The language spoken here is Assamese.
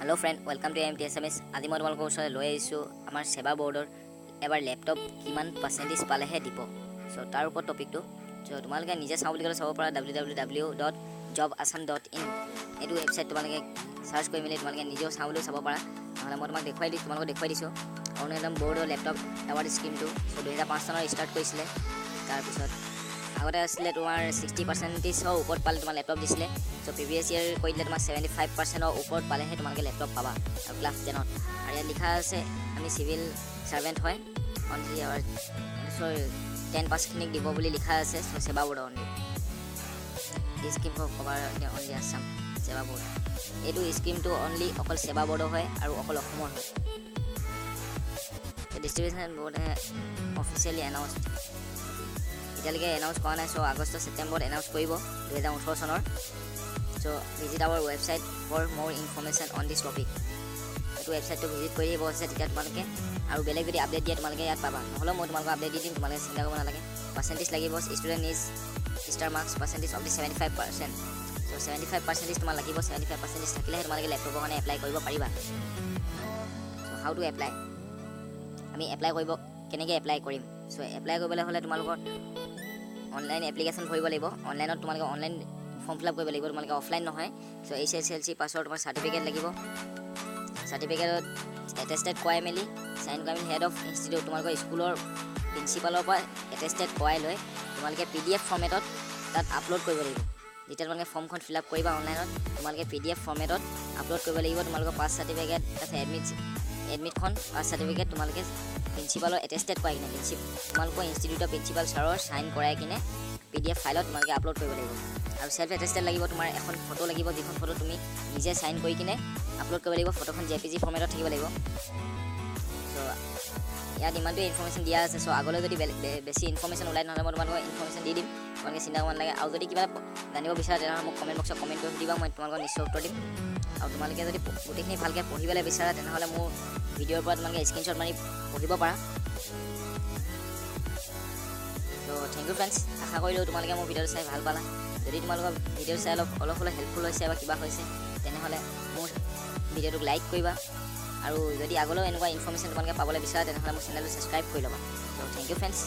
hello friend welcome to MTSMS আজি মই তোমালোকৰ ওচৰলৈ লৈ আহিছোঁ আমাৰ সেৱা বৰ্ডৰ এবাৰ ল্যাপটপ কিমান পাৰ্সেন্টেজ পালেহে দিব সো তাৰ ওপৰত টপিকটো সো তোমালোকে নিজে চাওঁ বুলি ক'লে চাব পাৰা www.jobassam.in এইটো ৱেবছাইট তোমালোকে সাৰ্চ কৰি মেলি তোমালোকে নিজেও চাওঁ বুলি চাব পাৰা নহ'লে মই তোমালোকক দেখুৱাই দিছোঁ অৰুণোদয় বৰ্ডৰ ল্যাপটপ এৱাৰ্ড স্কিমটো সো 2005 চনৰ ষ্টাৰ্ট কৰিছিলে তাৰপিছত আগতে আছিলে তোমাৰ 60% ওপৰত পালে তোমাৰ ল্যাপটপ দিছিলে সো প্ৰিভিয়াছ ইয়াৰ কৈ দিলে তোমাৰ 75% ওপৰত পালেহে তোমালোকে ল্যাপটপ পাবা আৰু ক্লাছ 10ত আৰু ইয়াত লিখা আছে আমি সিভিল সাৰ্ভেন্ট হয় অনলি আৱাৰ 10% খিনিক দিব বুলি লিখা আছে so Seva board only this scheme for cover only Assam Seva board এইটো স্কিমটো অনলি অকল সেৱা বৰ্ড হয় আৰু অকল অসমৰ হয় ডিস্ট্ৰিবিউশন বৰ্ডে অফিচিয়েলি এনাউন্সড এতিয়ালৈকে এনাউন্স কৰা নাই সো আগষ্ট ছেপ্টেম্বৰত এনাউন্স কৰিব 2018 চনৰ so visit our website for more information on this topic এইটো ৱেবছাইটটো ভিজিট কৰি দিব আছে তেতিয়া তোমালোকে আৰু বেলেগ যদি আপডেট দিয়ে তোমালোকে ইয়াত পাবা নহ'লে মই তোমালোকক আপডেট দি দিম তোমালোকে চিন্তা কৰিব নালাগে পাৰ্চেণ্টেজ লাগিব student is star marks percentage of the 75% so 75% তোমাৰ লাগিব 75% থাকিলেহে তোমালোকে লেপটপৰ কাৰণে এপ্লাই কৰিব পাৰিবা সো হাউ টু এপ্লাই আমি এপ্লাই কৰিব কেনেকৈ এপ্লাই কৰিম সো এপ্লাই কৰিবলৈ হ'লে তোমালোকৰ অনলাইন এপ্লিকেশ্যন ভৰিব লাগিব অনলাইনত তোমালোকে অনলাইন ফৰ্ম ফিল আপ কৰিব লাগিব তোমালোকে অফলাইন নহয় সো HSLC পাছৰ তোমাৰ সাৰ্টিফিকেট লাগিব সাৰ্টিফিকেটত এটেষ্টেড কৰাই মেলি সাইন কৰাই মেলি হেড অফ ইনষ্টিটিউট তোমালোকৰ স্কুলৰ প্ৰিন্সিপালৰ পৰা এটেষ্টেড কৰাই লৈ তোমালোকে PDF ফৰ্মেটত তাত আপলোড কৰিব লাগিব যেতিয়া তোমালোকে ফৰ্মখন ফিল আপ কৰিবা অনলাইনত তোমালোকে PDF ফৰ্মেটত আপলোড কৰিব লাগিব তোমালোকৰ পাছ সাৰ্টিফিকেট আছে এডমিটখন পাছ সাৰ্টিফিকেট তোমালোকে প্ৰিন্সিপালৰ এটেষ্টেড কৰাই কিনে তোমালোকৰ ইনষ্টিটিউটৰ প্ৰিন্সিপাল ছাৰৰ সাইন কৰাই কিনে PDF ফাইলত তোমালোকে আপলোড কৰিব লাগিব আৰু সেলফ এটেষ্টেড লাগিব তোমাৰ এখন ফটো লাগিব যিখন ফটো তুমি নিজে সাইন কৰি কিনে আপলোড কৰিব লাগিব ফটোখন JPG ফৰ্মেটত থাকিব লাগিব সো ইয়াত ইমানটো ইনফৰমেশ্যন দিয়া আছে সো আগলৈ যদি বেছি ইনফৰমেশ্যন ওলাই নহ'লে মই তোমালোকক ইনফৰমেশ্যন দি দিম তোমালোকে চিন্তা কৰিব নালাগে আৰু যদি কিবা জানিব বিচাৰা তেনেহ'লে মোক কমেণ্ট বক্সত কমেণ্ট কৰি দিবা মই তোমালোকক নিশ্চয় উত্তৰ দিম আৰু তোমালোকে যদি গোটেইখিনি ভালকৈ পঢ়িবলৈ বিচাৰা তেনেহ'লে মোৰ ভিডিঅ'ৰ পৰা তোমালোকে স্ক্ৰীনশ্বট মাৰি পঢ়িব পাৰা সো থেংক ইউ ফ্ৰেণ্ডছ আশা কৰিলোঁ তোমালোকে মোৰ ভিডিঅ'টো চাই ভাল পালা যদি তোমালোকৰ ভিডিঅ' চাই অলপ হ'লেও হেল্পফুল হৈছে বা কিবা হৈছে তেনেহ'লে মোৰ ভিডিঅ'টোক লাইক কৰিবা আৰু যদি আগলৈও এনেকুৱা ইনফৰমেশ্যন তোমালোকে পাবলৈ বিচাৰা তেনেহ'লে মোৰ চেনেলটো ছাবস্ক্ৰাইব কৰি ল'বা চ' থেংক ইউ ফ্ৰেণ্ডছ